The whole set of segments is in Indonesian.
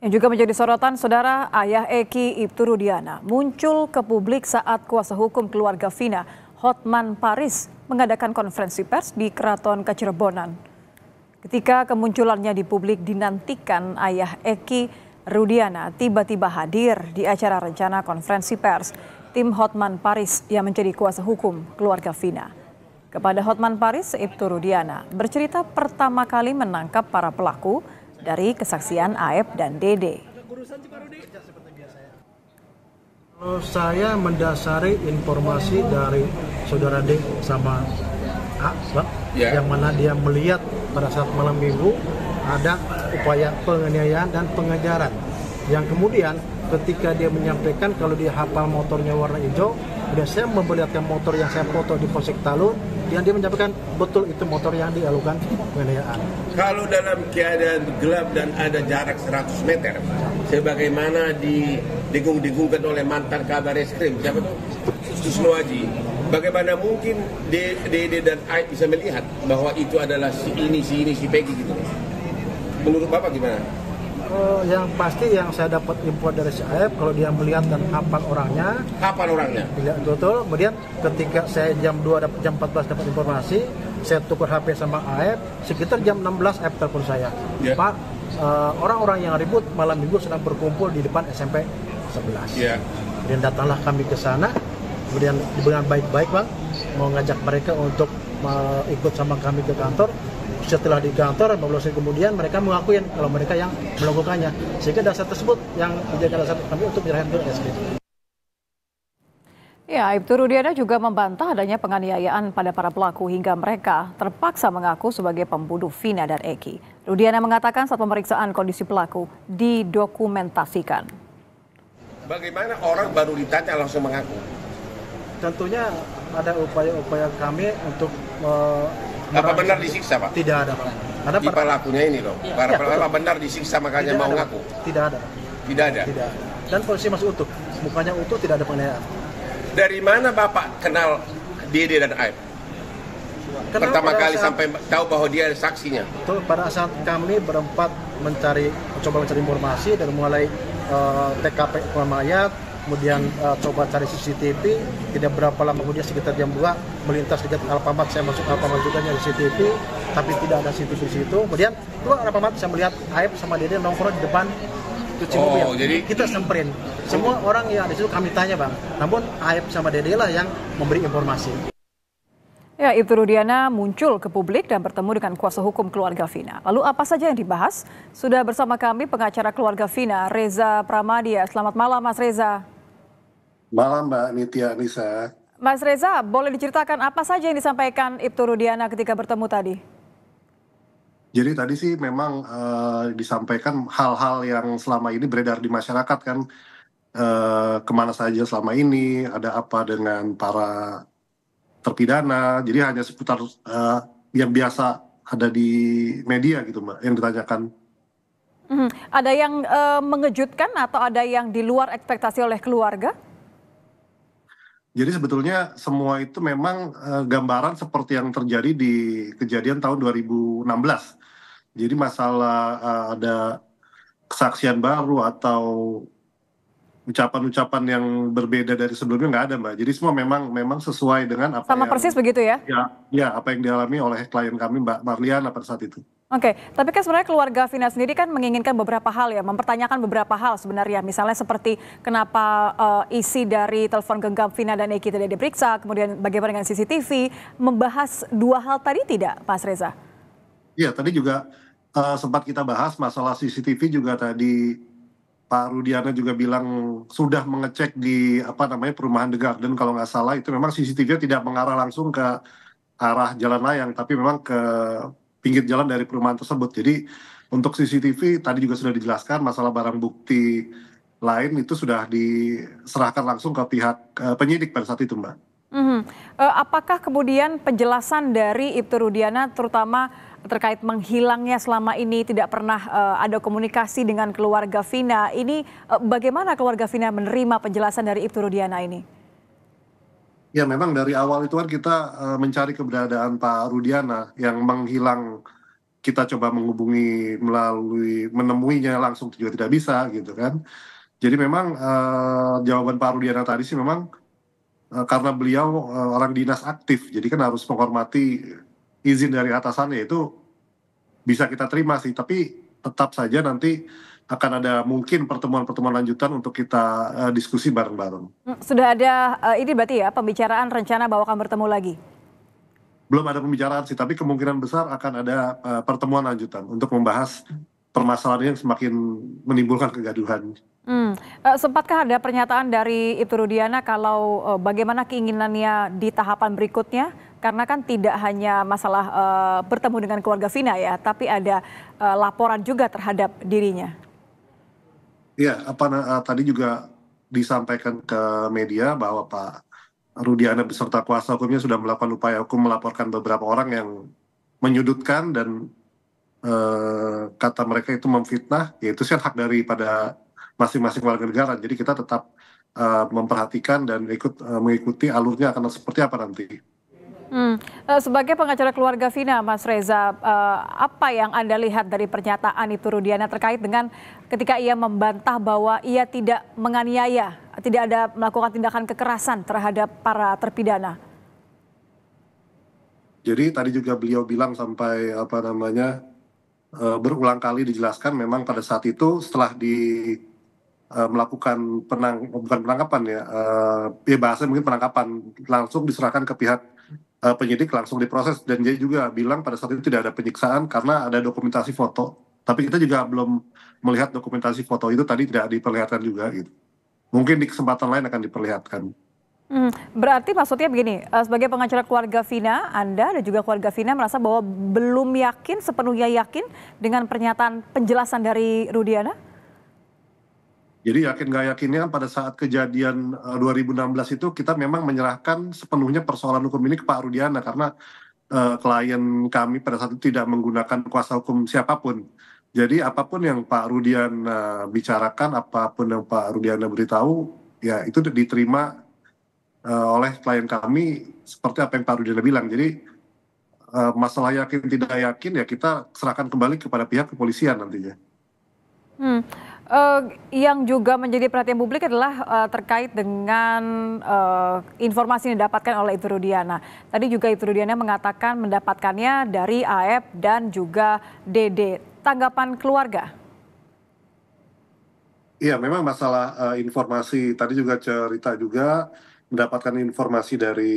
Yang juga menjadi sorotan, saudara, ayah Eki Ibtu Rudiana muncul ke publik saat kuasa hukum keluarga Vina, Hotman Paris, mengadakan konferensi pers di Keraton Kacirebonan. Ketika kemunculannya di publik dinantikan, ayah Eki Rudiana tiba-tiba hadir di acara rencana konferensi pers tim Hotman Paris yang menjadi kuasa hukum keluarga Vina. Kepada Hotman Paris, Ibtu Rudiana bercerita pertama kali menangkap para pelaku dari kesaksian Aep dan Dede. Kalau saya mendasari informasi dari saudara D sama A, yang mana dia melihat pada saat malam minggu ada upaya penganiayaan dan pengejaran. Yang kemudian ketika dia menyampaikan kalau dia hafal motornya warna hijau, kemudian saya memperlihatkan motor yang saya foto di Polsek Talun, yang dia menyampaikan betul itu motor yang dilakukan penganiayaan. Kalau dalam keadaan gelap dan ada jarak 100 meter, sebagaimana didengung-dengungkan oleh mantan kabar eskrim, siapa itu? Susno Aji. Bagaimana mungkin Dede dan Aib bisa melihat bahwa itu adalah si ini, si Peggy gitu? Menurut Bapak gimana? Yang pasti yang saya dapat info dari si Aib, kalau dia melihat dan hafal orangnya. Hafal orangnya? Iya, betul. Kemudian ketika saya jam 2, jam 14 dapat informasi, saya tukar HP sama Aib, sekitar jam 16 Aib telepon saya. Yeah. Pak, orang-orang yang ribut malam minggu sedang berkumpul di depan SMP 11. Yeah. Kemudian datanglah kami ke sana, kemudian dengan baik-baik Bang, mau ngajak mereka untuk ikut sama kami ke kantor. Setelah di kantor, 15 hari kemudian mereka mengakuin kalau mereka yang melakukannya. Sehingga dasar tersebut yang menjadi dasar kami untuk menyerahkan ke SK. Ya, Ibtu Rudiana juga membantah adanya penganiayaan pada para pelaku hingga mereka terpaksa mengaku sebagai pembunuh Vina dan Eki. Rudiana mengatakan saat pemeriksaan kondisi pelaku didokumentasikan. Bagaimana orang baru ditanya langsung mengaku? Tentunya ada upaya-upaya kami untuk apa benar disiksa, Pak? Tidak ada, Pak. Ada di pelakunya ini loh. Para pelaku benar disiksa makanya mau ngaku? Tidak ada. Tidak ada? Tidak ada. Dan posisi masih utuh. Mukanya utuh, tidak ada penganiayaan. Dari mana Bapak kenal Dede dan Aib? Pertama kali sampai tahu bahwa dia saksinya? Betul, pada saat kami berempat coba mencari informasi dari mulai TKP mayat, kemudian coba cari CCTV, tidak berapa lama kemudian sekitar jam 2 melintas dekat Alfamart, saya masuk Alfamart juga nyari CCTV, tapi tidak ada CCTV di situ. Kemudian keluar Alfamart, saya melihat Aib sama Dede nongkrong di depan cuci mobil. Jadi kita samperin. Semua orang yang ada di situ kami tanya Bang, namun Aib sama Dede lah yang memberi informasi. Ya, Ibtu Rudiana muncul ke publik dan bertemu dengan kuasa hukum keluarga Vina. Lalu apa saja yang dibahas? Sudah bersama kami pengacara keluarga Vina, Reza Pramadia. Selamat malam Mas Reza. Malam Mbak Nitya Nisa. Mas Reza, boleh diceritakan apa saja yang disampaikan Ibtu Rudiana ketika bertemu tadi? Jadi tadi sih memang disampaikan hal-hal yang selama ini beredar di masyarakat kan, kemana saja selama ini, ada apa dengan para terpidana, jadi hanya seputar yang biasa ada di media gitu Mbak, yang ditanyakan. Ada yang mengejutkan atau ada yang di luar ekspektasi oleh keluarga? Jadi sebetulnya semua itu memang gambaran seperti yang terjadi di kejadian tahun 2016. Jadi masalah ada kesaksian baru atau ucapan-ucapan yang berbeda dari sebelumnya nggak ada Mbak. Jadi semua memang sesuai dengan apa sama yang, persis begitu ya? Ya apa yang dialami oleh klien kami Mbak Marliana pada saat itu. Oke, tapi kan sebenarnya keluarga Vina sendiri kan menginginkan beberapa hal ya, mempertanyakan beberapa hal sebenarnya. Misalnya seperti kenapa isi dari telepon genggam Vina dan Eki tidak diperiksa, kemudian bagaimana dengan CCTV, membahas dua hal tadi tidak, Mas Reza? Iya, tadi juga sempat kita bahas masalah CCTV juga tadi Pak Rudiana juga bilang sudah mengecek di perumahan The Garden kalau nggak salah, itu memang CCTV tidak mengarah langsung ke arah jalan layang, tapi memang ke pinggir jalan dari perumahan tersebut. Jadi untuk CCTV tadi juga sudah dijelaskan masalah barang bukti lain itu sudah diserahkan langsung ke pihak penyidik pada saat itu Mbak. Apakah kemudian penjelasan dari Ibtu Rudiana terutama terkait menghilangnya selama ini tidak pernah ada komunikasi dengan keluarga Vina, ini bagaimana keluarga Vina menerima penjelasan dari Ibtu Rudiana ini? Ya memang dari awal itu kan kita mencari keberadaan Pak Rudiana yang menghilang kita coba menghubungi menemuinya langsung juga tidak bisa gitu kan. Jadi memang jawaban Pak Rudiana tadi sih memang karena beliau orang dinas aktif, jadi kan harus menghormati izin dari atasannya, itu bisa kita terima sih. Tapi tetap saja nanti akan ada mungkin pertemuan-pertemuan lanjutan untuk kita diskusi bareng-bareng. Sudah ada ini berarti ya pembicaraan rencana bahwa akan bertemu lagi? Belum ada pembicaraan sih, tapi kemungkinan besar akan ada pertemuan lanjutan untuk membahas permasalahan yang semakin menimbulkan kegaduhan. Sempatkah ada pernyataan dari Ibtu Rudiana kalau bagaimana keinginannya di tahapan berikutnya? Karena kan tidak hanya masalah bertemu dengan keluarga Vina ya, tapi ada laporan juga terhadap dirinya. Iya, tadi juga disampaikan ke media bahwa Pak Rudiana beserta kuasa hukumnya sudah melakukan upaya hukum melaporkan beberapa orang yang menyudutkan dan kata mereka itu memfitnah, yaitu sih hak daripada masing-masing warga negara. Jadi kita tetap memperhatikan dan mengikuti alurnya akan seperti apa nanti. Sebagai pengacara keluarga Vina, Mas Reza, apa yang Anda lihat dari pernyataan Ibtu Rudiana terkait dengan ketika ia membantah bahwa ia tidak menganiaya, tidak ada melakukan tindakan kekerasan terhadap para terpidana? Jadi tadi juga beliau bilang sampai berulang kali dijelaskan memang pada saat itu setelah melakukan bukan penangkapan ya, bahasanya mungkin penangkapan, langsung diserahkan ke pihak penyidik, langsung diproses, dan dia juga bilang pada saat itu tidak ada penyiksaan karena ada dokumentasi foto. Tapi kita juga belum melihat dokumentasi foto itu, tadi tidak diperlihatkan juga gitu. Mungkin di kesempatan lain akan diperlihatkan. Berarti maksudnya begini, sebagai pengacara keluarga Vina, Anda dan juga keluarga Vina merasa bahwa belum yakin, sepenuhnya yakin dengan pernyataan penjelasan dari Rudiana? Jadi yakin nggak yakinnya pada saat kejadian 2016 itu kita memang menyerahkan sepenuhnya persoalan hukum ini ke Pak Rudiana karena klien kami pada saat itu tidak menggunakan kuasa hukum siapapun. Jadi apapun yang Pak Rudiana bicarakan, apapun yang Pak Rudiana beritahu, ya itu diterima oleh klien kami seperti apa yang Pak Rudiana bilang. Jadi masalah yakin tidak yakin ya kita serahkan kembali kepada pihak kepolisian nantinya. Yang juga menjadi perhatian publik adalah terkait dengan informasi yang didapatkan oleh Ibtu Rudiana. Tadi juga Ibtu Rudiana mengatakan mendapatkannya dari AF dan juga DD. Tanggapan keluarga? Iya, memang masalah informasi, tadi juga cerita juga mendapatkan informasi dari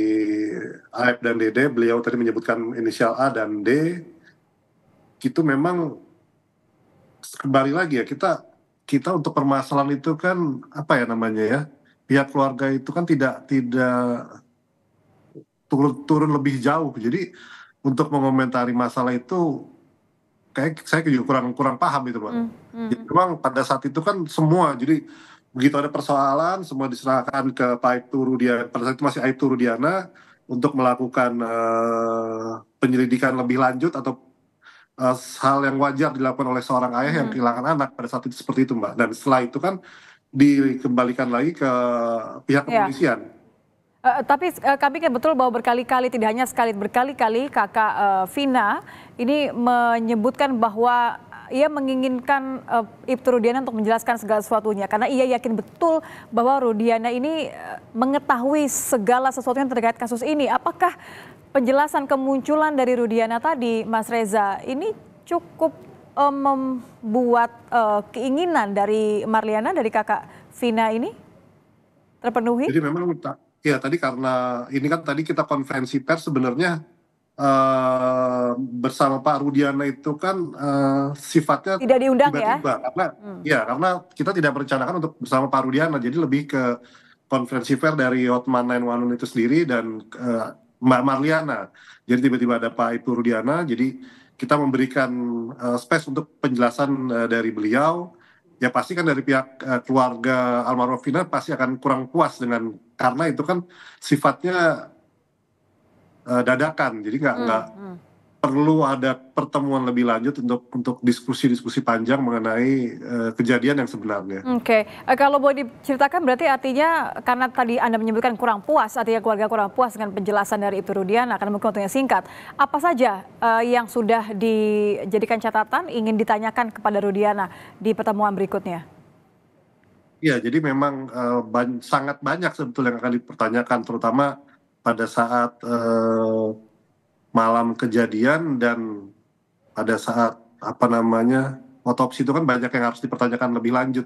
AF dan DD, beliau tadi menyebutkan inisial A dan D, itu memang kembali lagi ya, kita untuk permasalahan itu kan apa ya namanya ya, pihak keluarga itu kan tidak turun lebih jauh. Jadi untuk mengomentari masalah itu kayak saya juga kurang paham itu, Pak. Jadi memang pada saat itu kan semua, jadi begitu ada persoalan semua diserahkan ke Pak Ibtu Rudiana, pada saat itu masih Ibtu Rudiana, untuk melakukan penyelidikan lebih lanjut atau hal yang wajar dilakukan oleh seorang ayah yang kehilangan anak pada saat itu seperti itu, Mbak. Dan setelah itu kan dikembalikan lagi ke pihak kepolisian. Tapi kami kan betul bahwa berkali-kali, tidak hanya sekali, berkali-kali kakak Vina ini menyebutkan bahwa ia menginginkan Ibtu Rudiana untuk menjelaskan segala sesuatunya karena ia yakin betul bahwa Rudiana ini mengetahui segala sesuatu yang terkait kasus ini. Apakah penjelasan kemunculan dari Rudiana tadi, Mas Reza, ini cukup membuat keinginan dari Marliana, dari kakak Vina ini terpenuhi? Jadi memang ya tadi karena ini kan tadi kita konferensi pers sebenarnya bersama Pak Rudiana itu kan sifatnya tidak diundang tiba-tiba, ya? Karena kita tidak merencanakan untuk bersama Pak Rudiana, jadi lebih ke konferensi pers dari Hotman 911 itu sendiri dan Mbak Marliana. Jadi tiba-tiba ada Pak Ibtu Rudiana, jadi kita memberikan space untuk penjelasan dari beliau. Ya pasti kan dari pihak keluarga almarhum Vina pasti akan kurang puas karena itu kan sifatnya dadakan, jadi nggak perlu ada pertemuan lebih lanjut untuk diskusi-diskusi panjang mengenai kejadian yang sebenarnya. Oke, kalau boleh diceritakan berarti artinya karena tadi Anda menyebutkan kurang puas, artinya keluarga kurang puas dengan penjelasan dari Ibtu Rudiana, karena mungkin waktunya singkat. Apa saja yang sudah dijadikan catatan ingin ditanyakan kepada Rudiana di pertemuan berikutnya? Ya, jadi memang sangat banyak sebetulnya yang akan dipertanyakan, terutama pada saat malam kejadian dan pada saat otopsi itu kan banyak yang harus dipertanyakan lebih lanjut.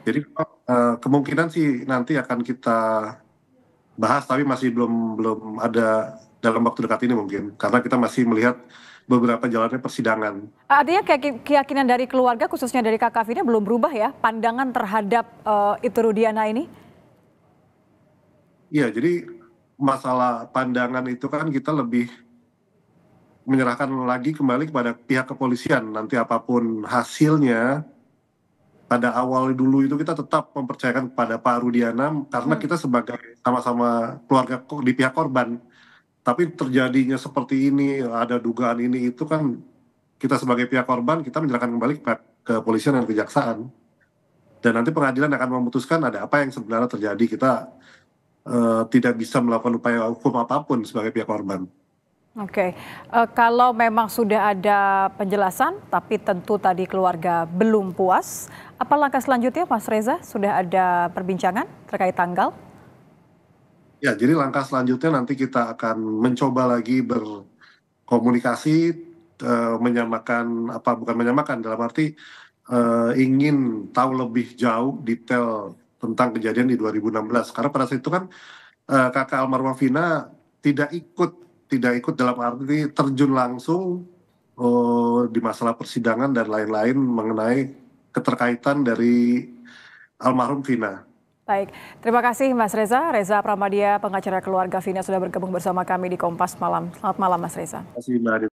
Jadi kemungkinan sih nanti akan kita bahas, tapi masih belum ada dalam waktu dekat ini mungkin, karena kita masih melihat beberapa jalannya persidangan. Artinya keyakinan dari keluarga, khususnya dari Kakak Vina, belum berubah ya pandangan terhadap Ibtu Rudiana ini? Iya, jadi masalah pandangan itu kan kita lebih menyerahkan lagi kembali kepada pihak kepolisian. Nanti apapun hasilnya, pada awal dulu itu kita tetap mempercayakan kepada Pak Rudiana karena kita sebagai sama-sama keluarga di pihak korban. Tapi terjadinya seperti ini, ada dugaan ini itu kan kita sebagai pihak korban kita menyerahkan kembali ke kepolisian dan kejaksaan. Dan nanti pengadilan akan memutuskan ada apa yang sebenarnya terjadi. Kita tidak bisa melakukan upaya hukum apapun sebagai pihak korban. Oke, kalau memang sudah ada penjelasan, tapi tentu tadi keluarga belum puas, apa langkah selanjutnya Mas Reza? Sudah ada perbincangan terkait tanggal? Ya, jadi langkah selanjutnya nanti kita akan mencoba lagi berkomunikasi, bukan menyamakan, dalam arti ingin tahu lebih jauh detail tentang kejadian di 2016. Karena pada saat itu kan kakak almarhumah Vina tidak ikut dalam arti terjun langsung di masalah persidangan dan lain-lain mengenai keterkaitan dari almarhum Vina. Baik, terima kasih Mas Reza. Reza Pramadia, pengacara keluarga Vina sudah bergabung bersama kami di Kompas Malam. Selamat malam Mas Reza. Terima kasih Mbak Adit.